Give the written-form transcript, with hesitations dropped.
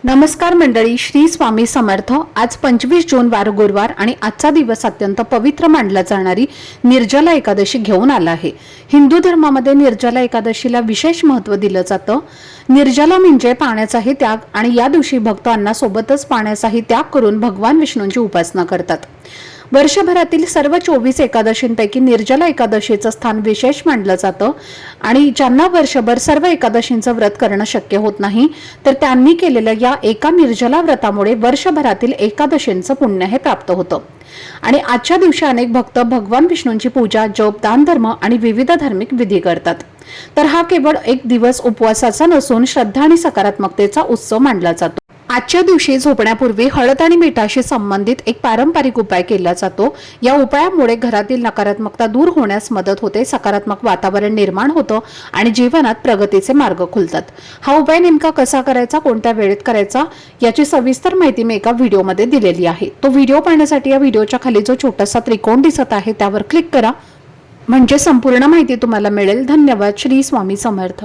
नमस्कार मंडळी, श्री स्वामी समर्थ। आज 25 जून वार गुरुवार आणि आजचा दिवस अत्यंत पवित्र मानला जाणारी निर्जला एकादशी घेऊन आला आहे। हिंदू धर्मामध्ये निर्जला एकादशीला विशेष महत्त्व दिलं जातं। निर्जला म्हणजे पाण्याचाही त्याग आणि या दिवशी भक्त अन्नासोबतच पाण्याचाही त्याग करून भगवान विष्णूंची उपासना करतात। वर्षभरातील सर्व 24 एकादशींपैकी निर्जला एकादशीचं स्थान विशेष मानलं जातं आणि ज्यांना वर्षभर सर्व एकादशींचं व्रत करणं शक्य होत नाही तर त्यांनी केलेल्या या एका निर्जला व्रतामुळे वर्षभरातील एकादशींचं पुण्य हे प्राप्त होतं। आणि आजच्या दिवशी अनेक भक्त भगवान विष्णूंची पूजा, जप, दान धर्म आणि विविध धार्मिक विधी करतात। तर हा केवळ एक दिवस उपवासाचा नसून श्रद्धा आणि सकारात्मकतेचा उत्सव मानला जातो। आजच्या दिवशी झोपण्यापूर्वी हळद आणि मिठाशी संबंधित एक पारंपरिक उपाय केला जातो। या उपायामुळे घरातील नकारात्मकता दूर होण्यास मदत होते, सकारात्मक वातावरण निर्माण होतं आणि जीवनात प्रगतीचे मार्ग खुलतात। हा उपाय नेमका कसा करायचा, कोणत्या वेळेत करायचा याची सविस्तर माहिती मी एका व्हिडिओमध्ये दिलेली आहे। तो व्हिडिओ पाहण्यासाठी या व्हिडिओच्या खाली जो छोटासा त्रिकोण दिसत आहे त्यावर क्लिक करा, म्हणजे संपूर्ण माहिती तुम्हाला मिळेल। धन्यवाद। श्री स्वामी समर्थ।